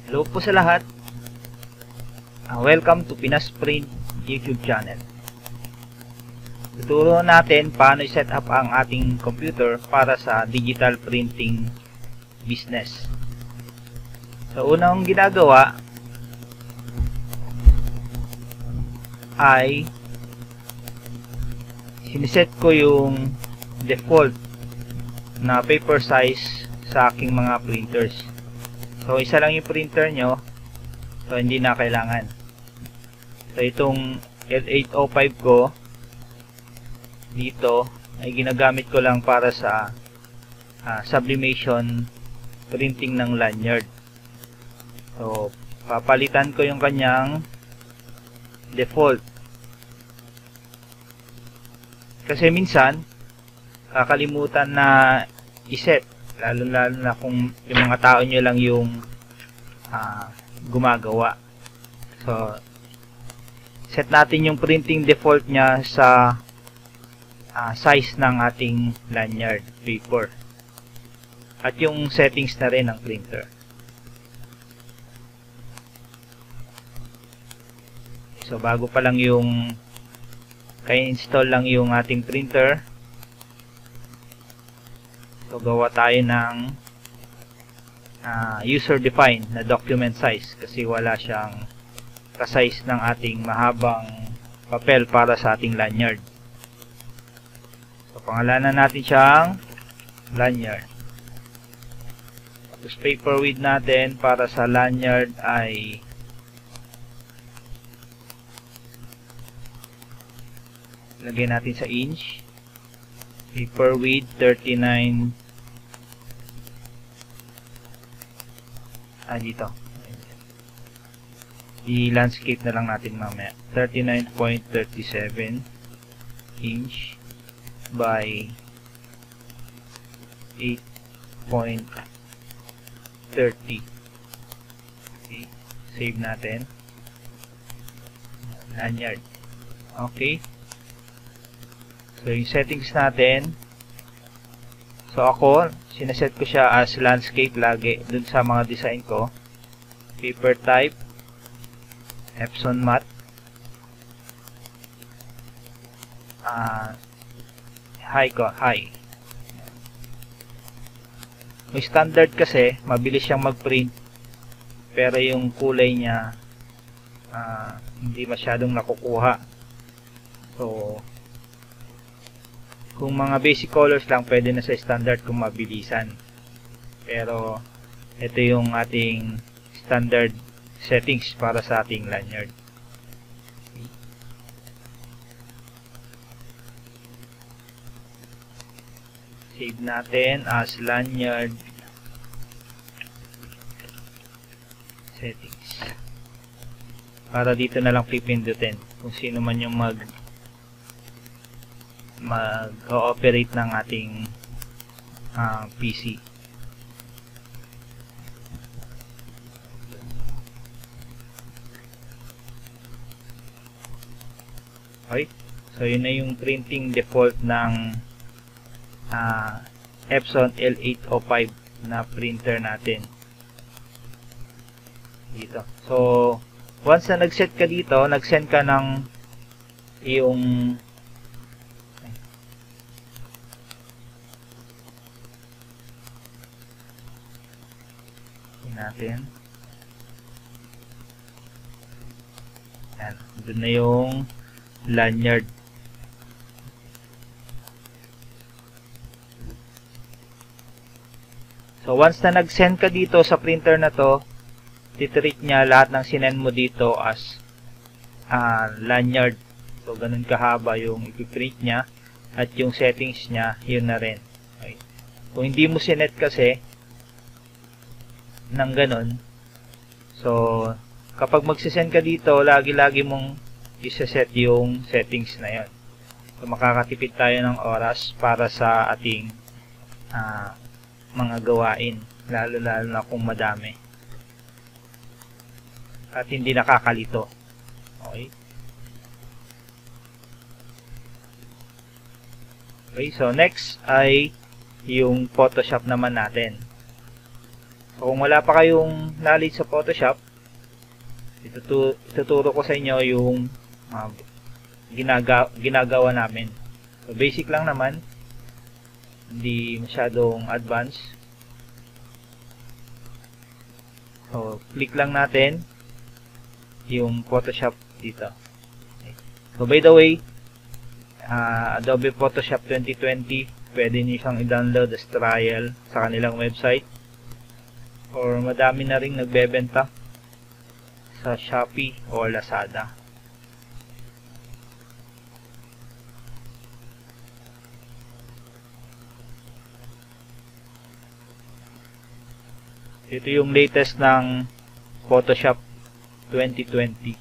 Hello po sa lahat. Welcome to Pinas Print YouTube channel. Tuturo natin paano i-set up ang ating computer para sa digital printing business. So, unang ginagawa ay siniset ko yung default na paper size sa aking mga printers. So, isa lang yung printer nyo. So, hindi na kailangan. So, itong L805 ko dito ay ginagamit ko lang para sa sublimation printing ng lanyard. So, papalitan ko yung kanyang default. Kasi minsan, kakalimutan na iset. Lalo na kung yung mga tao nyo lang yung gumagawa. So, set natin yung printing default nya sa size ng ating lanyard paper. At yung settings na rin ng printer. So, bago pa lang yung kaya install lang yung ating printer. So, gawa tayo ng user-defined na document size kasi wala siyang ka-size ng ating mahabang papel para sa ating lanyard. So, pangalanan natin siyang lanyard. Tapos, paper width natin para sa lanyard ay lagay natin sa inch. Paper width 39 dito. I-landscape na lang natin mamaya. 39.37 inch by 8.30. Okay. Save natin. Lanyard. Okay. So, yung settings natin. So, ako, sineset ko siya as landscape lagi dun sa mga design ko. Paper type, Epson matte, high. May standard kasi, mabilis siyang mag-print, pero yung kulay niya hindi masyadong nakukuha. So, kung mga basic colors lang, pwede na sa standard kung mabilisan. Pero, ito yung ating standard settings para sa ating lanyard. Save natin as lanyard settings. Para dito na lang pipindutin kung sino man yung mag-ooperate ng ating PC. Okay. So, yun na yung printing default ng Epson L805 na printer natin. Dito. So, once na nag-set ka dito, nag-send ka ng yung natin. Yan. Doon na yung lanyard. So, once na nag-send ka dito sa printer na to, titreat niya lahat ng sinend mo dito as lanyard. So, ganun kahaba yung ipiprint niya at yung settings niya, yun na rin. Okay. Kung hindi mo sinet kasi ng ganun, so, kapag magsisend ka dito, lagi-lagi mong isa-set yung settings na yun. So, makakatipid tayo ng oras para sa ating mga gawain, lalo-lalo na kung madami at hindi nakakalito. Okay. Okay, so next ay yung Photoshop naman natin. So, kung wala pa kayong knowledge sa Photoshop, ituturo ko sa inyo yung ginagawa namin. So, basic lang naman, hindi masyadong advanced. So, click lang natin yung Photoshop dito. Okay. So, by the way, Adobe Photoshop 2020, pwede nyo siyang i-download as trial sa kanilang website. Or madami na ring nagbebenta sa Shopee o Lazada. Ito yung latest ng Photoshop 2020.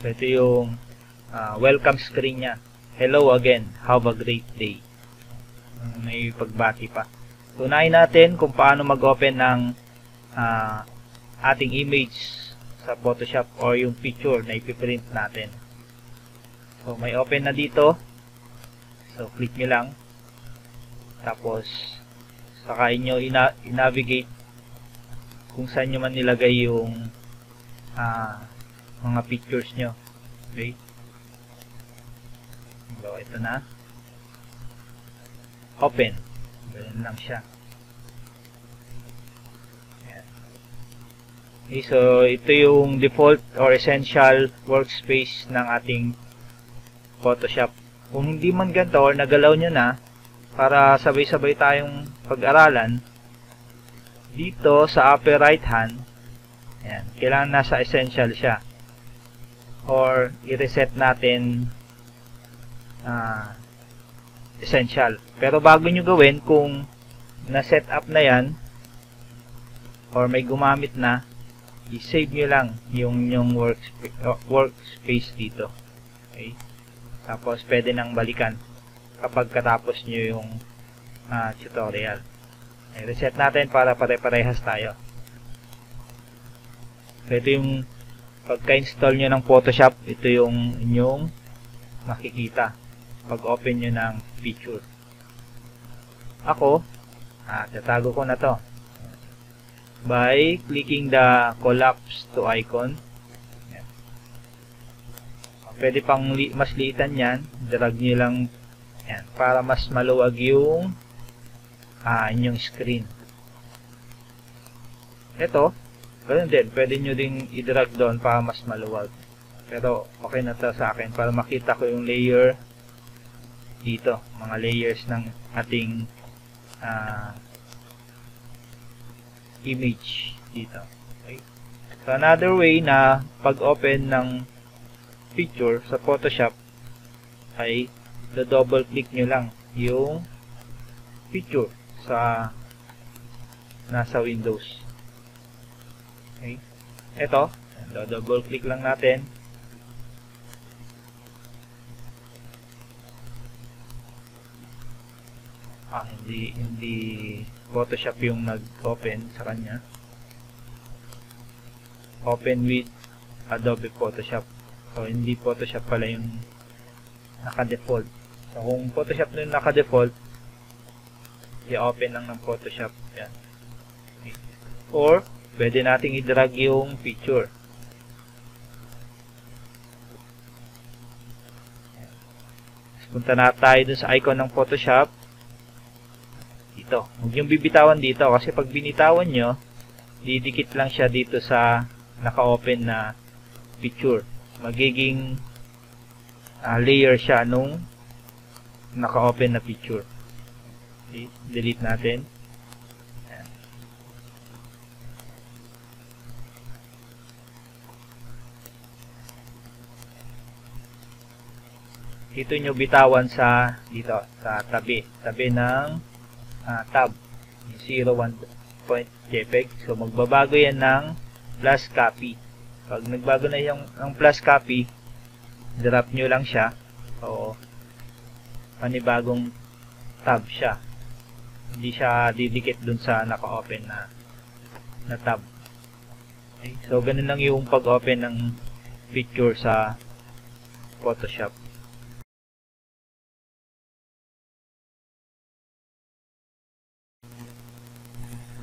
So, ito yung welcome screen niya. Hello again, have a great day. May pagbati pa. So, unahin natin kung paano mag-open ng ating image sa Photoshop or yung picture na ipiprint natin. So, may open na dito. So, click nyo lang. Tapos, saka inyo i-navigate kung saan nyo man nilagay yung mga pictures nyo. Okay? So, ito na. Open. Ganyan lang siya. Ayan. Okay, so, ito yung default or essential workspace ng ating Photoshop. Kung hindi man ganito or nagalaw nyo na, para sabay-sabay tayong pag-aralan, dito sa upper right hand, ayan, kailangan nasa essential siya. Or i-reset natin essential. Pero bago nyo gawin, kung na-set up na yan or may gumamit na, i-save nyo lang yung workspace dito. Okay? Tapos pwede nang balikan kapag katapos nyo yung tutorial. I-reset natin para pare-parehas tayo. So, ito yung pagka-install nyo ng Photoshop, ito yung inyong makikita pag open nyo ng picture. Ako, tatago ko na to by clicking the collapse to icon. Ayan. Pwede pang mas liitan yan, drag nyo lang yan, para mas maluwag yung inyong screen. Ito, ganun din, pwede nyo din i-drag doon para mas maluwag. Pero okay na to sa akin para makita ko yung layer dito, mga layers ng ating image dito. Okay. So, another way na pag-open ng picture sa Photoshop ay double click nyo lang yung picture sa nasa Windows. Okay. Ito, double click lang natin. Hindi Photoshop yung nag-open sa kanya. Open with Adobe Photoshop. So, hindi Photoshop pala yung naka-default. So, kung Photoshop na yung naka-default, i-open lang ng Photoshop. Yan. Okay. Or, pwede nating i-drag yung picture. Punta na tayo dun sa icon ng Photoshop. Dito. Huwag niyong bibitawan dito kasi pag binitawan nyo, didikit lang siya dito sa naka-open na picture. Magiging layer siya nung naka-open na picture. Okay. Delete natin. Ayan. Dito nyo bitawan sa dito sa tabi ng tab 01.jpg. So magbabago yan ng plus copy. Pag nagbago na yung plus copy, drop nyo lang siya. So panibagong tab siya. Hindi siya didikit dun sa naka-open na tab. Okay. So, ganun lang yung pag-open ng picture sa Photoshop.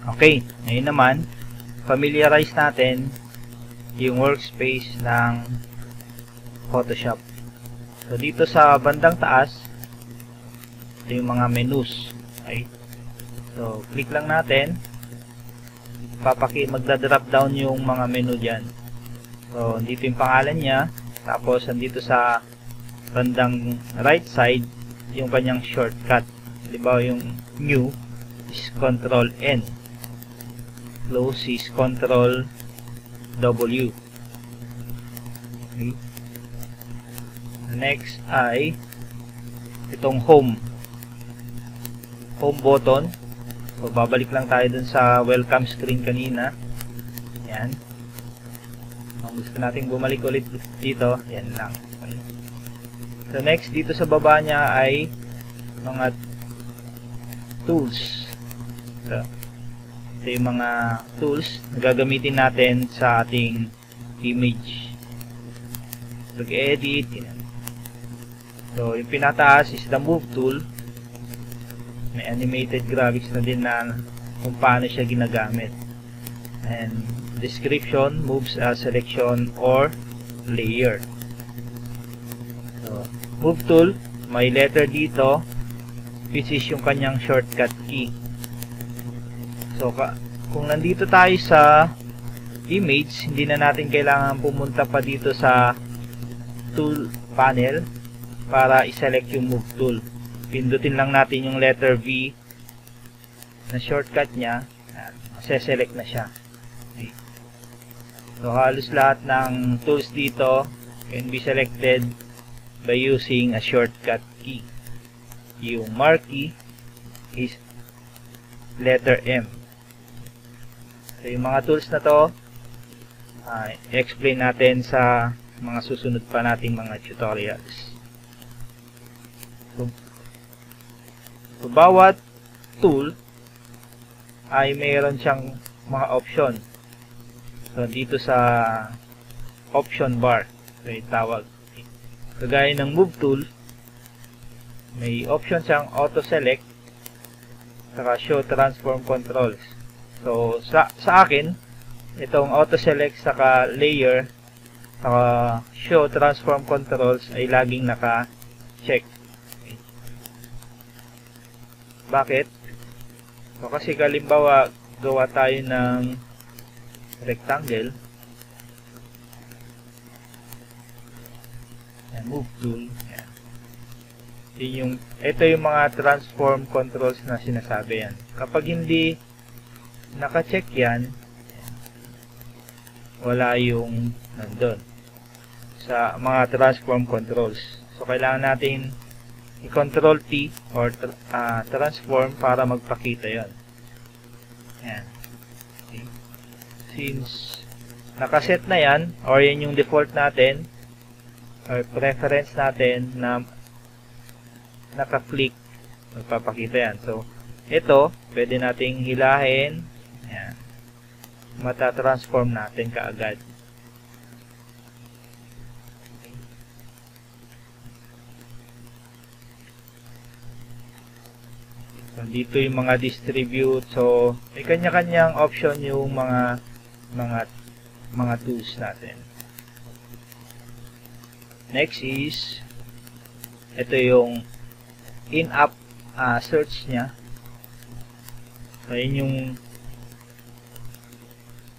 Okay, ngayon naman, familiarize natin yung workspace ng Photoshop. So, dito sa bandang taas, ito yung mga menus. Okay. So, click lang natin. Magda-drop down yung mga menu dyan. So, dito yung pangalan niya. Tapos, andito sa bandang right side, yung kanyang shortcut. Halimbawa, yung new is Control N. Close is Control W. Okay. Next ay itong home button. So, babalik lang tayo dun sa welcome screen kanina. Yan. Kung gusto nating bumalik ulit dito, yan lang. Okay. So, next dito sa baba niya ay mga tools. So, ito yung mga tools na gagamitin natin sa ating image. Mag-edit. So, yung pinataas is the move tool. May animated graphics na din na kung paano siya ginagamit. And description moves a selection or layer. So, move tool, may letter dito, which is yung kanyang shortcut key. So, kung nandito tayo sa image, hindi na natin kailangan pumunta pa dito sa tool panel para i-select yung move tool. Pindutin lang natin yung letter V na shortcut niya, select na siya. Okay. So, halos lahat ng tools dito can be selected by using a shortcut key. Yung marquee is letter M. So, yung mga tools na to, explain natin sa mga susunod pa nating mga tutorials. So, bawat tool ay mayroon siyang mga option. So, dito sa option bar, ito yung tawag. Kagaya ng move tool, may option siyang auto select saka show transform controls. So, sa akin, itong auto-select saka layer saka show transform controls ay laging naka-check. Okay. Bakit? So, kasi kalimbawa, gawa tayo ng rectangle. Yan, move tool. Yan. Ito yung mga transform controls na sinasabi yan. Kapag hindi naka-check yan, wala yung nandun sa mga transform controls. So, kailangan natin i-control T or transform para magpakita yon. Yan. Okay. Since nakaset na yan, or yan yung default natin or preference natin na naka-click, magpapakita yan. So, ito, pwede nating hilahin. Ayan. Mata-transform natin kaagad. So, dito yung mga distribute. So, may kanya-kanyang option yung mga tools natin. Next is, ito yung in-app search niya. So, yun yung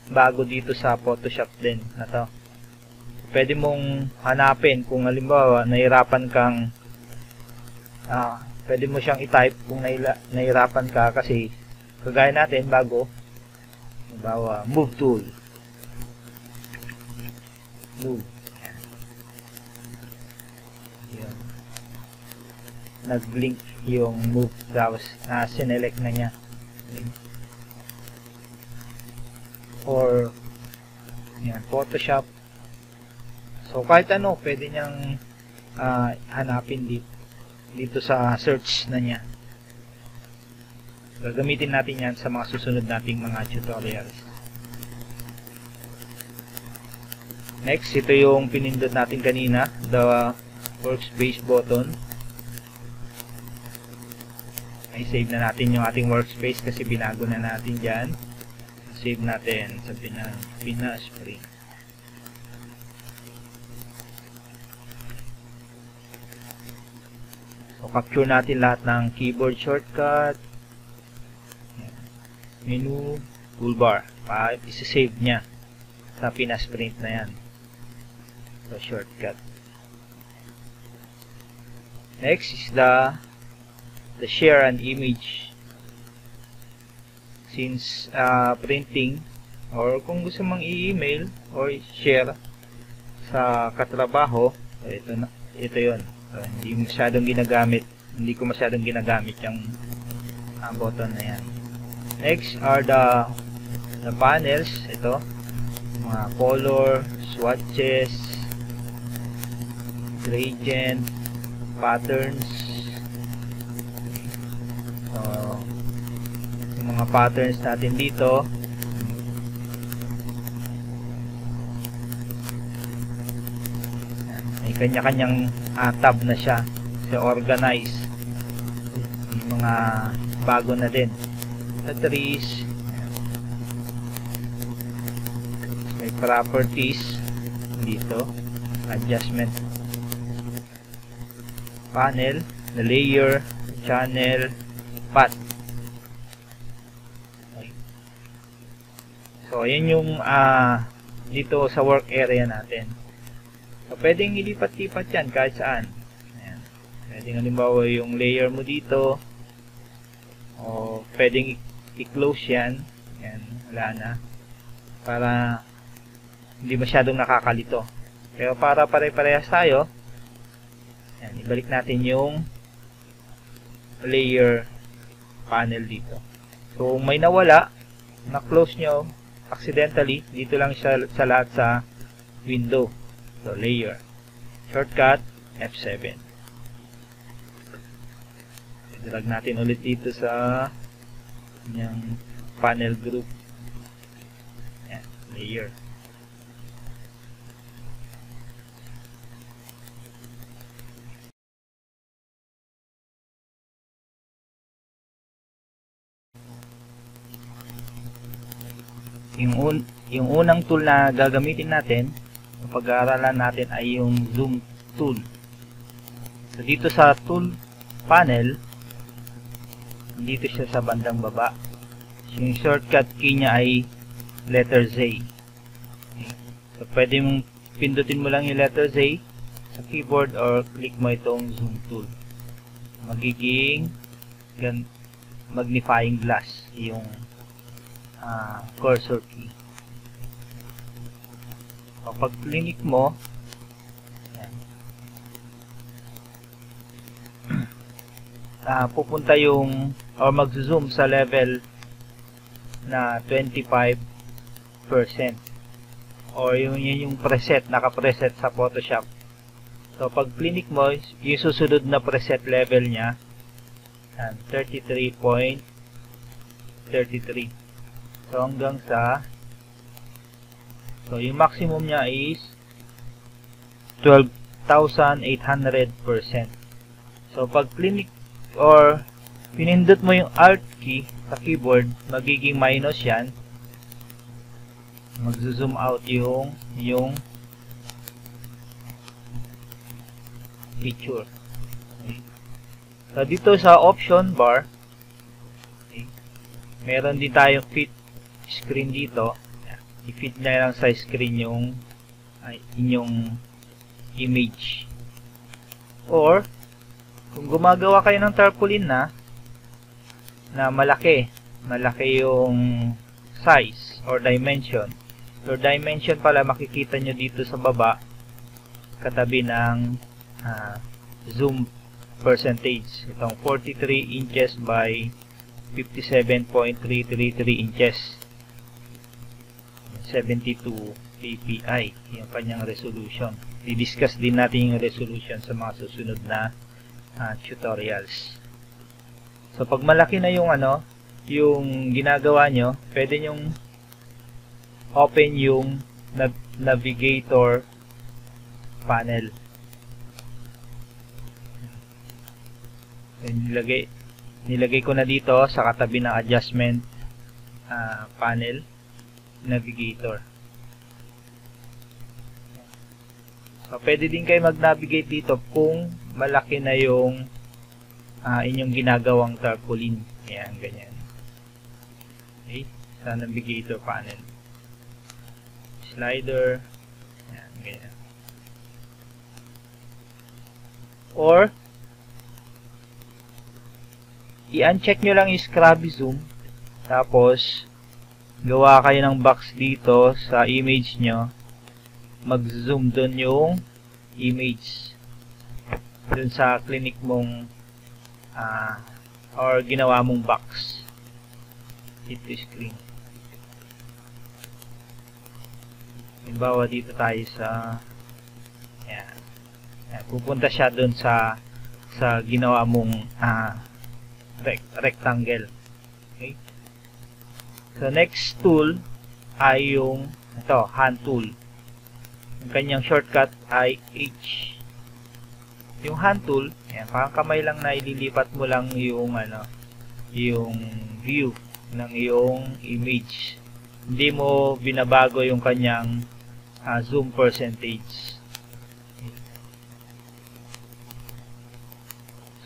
bago dito sa Photoshop din na to. Pwede mong hanapin kung halimbawa nahirapan kang pwede mo siyang i-type kung nahirapan ka kasi kagaya natin bago halimbawa move tool, move. Yan. Nag-blink yung move tapos sinelect na niya. Or yan, Photoshop. So, kahit ano, pwede niyang hanapin dito sa search na niya. Gagamitin natin yan sa mga susunod nating mga tutorials. Next, ito yung pinindot natin kanina, the workspace button. Ay, save na natin yung ating workspace kasi binago na natin dyan. Save natin sa Pinaspring. So, capture natin lahat ng keyboard shortcut, menu, toolbar, para isa-save niya sa Pinasprint na yan. So, shortcut. Next is the share an image. Since printing, or kung gusto mong i-email or share sa katrabaho, ito yun. So, hindi ko masyadong ginagamit yung button na yan. Next are the panels. Ito, mga color, swatches, gradient, patterns. So, yung mga patterns natin dito, may kanya-kanyang tab na siya. So, organize. Yung mga bago na din. The trees, may properties dito, adjustment panel, the layer, channel, path. Okay. So ayan yung dito sa work area natin. So pwedeng ilipat-lipat yan kahit saan. Ayan. Pwedeng halimbawa yung layer mo dito, o pwedeng i-close yan. Ayan, wala na, para hindi masyadong nakakalito. Pero para pare-parehas tayo, ayan, ibalik natin yung layer panel dito. So may nawala, na-close nyo accidentally, dito lang siya sa lahat sa window. So layer, shortcut F7. Drag natin ulit dito sa yung panel group. Ayan, layer. Yung unang tool na gagamitin natin, yung pag-aaralan natin ay yung zoom tool. So dito sa tool panel, dito siya sa bandang baba. Yung shortcut key niya ay letter Z. Okay. So pwede mong pindutin mo lang yung letter Z sa keyboard or click mo itong zoom tool. Magiging magnifying glass yung cursor key. Kapag click mo, pupunta yung or mag-zoom sa level na 25% or yung preset, naka-preset sa Photoshop. So pag click mo, yung susunod na preset level niya 33.33. So hanggang sa, so yung maximum niya is 12,800%. So pag click or pinindot mo yung Alt key sa keyboard, magiging minus yan. Mag-zoom out yung picture. Okay. So dito sa option bar, okay, meron din tayong fit screen dito. I-fit na lang sa screen yung inyong image. Or kung gumagawa kayo ng tarpaulin na malaki yung size or dimension. Your dimension pala makikita nyo dito sa baba katabi ng zoom percentage. Itong 43 inches by 57.333 inches. 72 ppi yung kanyang resolution. I-discuss din natin yung resolution sa mga susunod na tutorials. So pag malaki na yung yung ginagawa nyo, pwede nyong open yung navigator panel. Nilagay ko na dito sa katabi ng adjustment panel, navigator. So, pwede din kayo mag-navigate dito kung malaki na yung inyong ginagawang tarpaulin. Ayan, ganyan. Okay, sa navigator panel. Slider. Ayan, ganyan. Or, i-uncheck nyo lang yung scrubby zoom. Tapos, gawa kayo ng box dito sa image nyo. Mag-zoom dun yung image. Dun sa clinic mong or ginawa mong box. Hit to screen. Halimbawa dito tayo sa ayan. Ayan, pupunta siya dun sa ginawa mong rectangle. Okay? So next tool ay yung ito, hand tool. Yung kanyang shortcut ay H. Yung hand tool, ayan, parang kamay lang na ililipat mo lang yung yung view ng iyong image. Hindi mo binabago yung kanyang zoom percentage.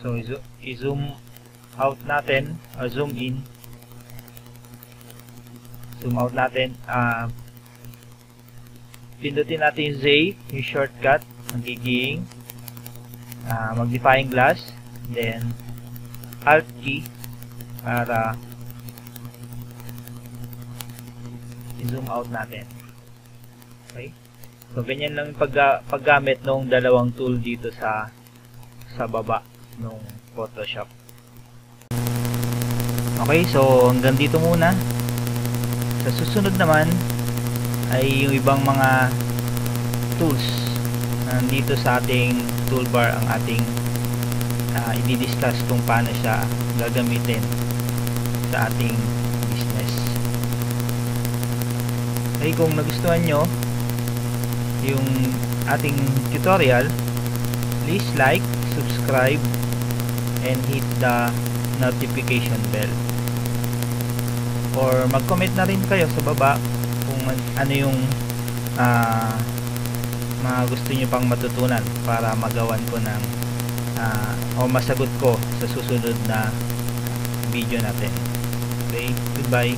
So i-zoom out natin or zoom in. Zoom out natin. Pindutin natin yung Z, yung shortcut, magiging magnifying glass, then Alt key para i-zoom out natin. Okay? So ganyan lang yung paggamit ng dalawang tool dito sa baba ng Photoshop. Okay, so hanggang dito muna. Sa susunod naman ay yung ibang mga tools nandito sa ating toolbar ang ating i-discuss kung paano siya gagamitin sa ating business. Okay, kung nagustuhan nyo yung ating tutorial, please like, subscribe, and hit the notification bell. Or mag-comment na rin kayo sa baba kung ano yung mga gusto nyo pang matutunan para magawan ko ng o masagot ko sa susunod na video natin. Okay, goodbye.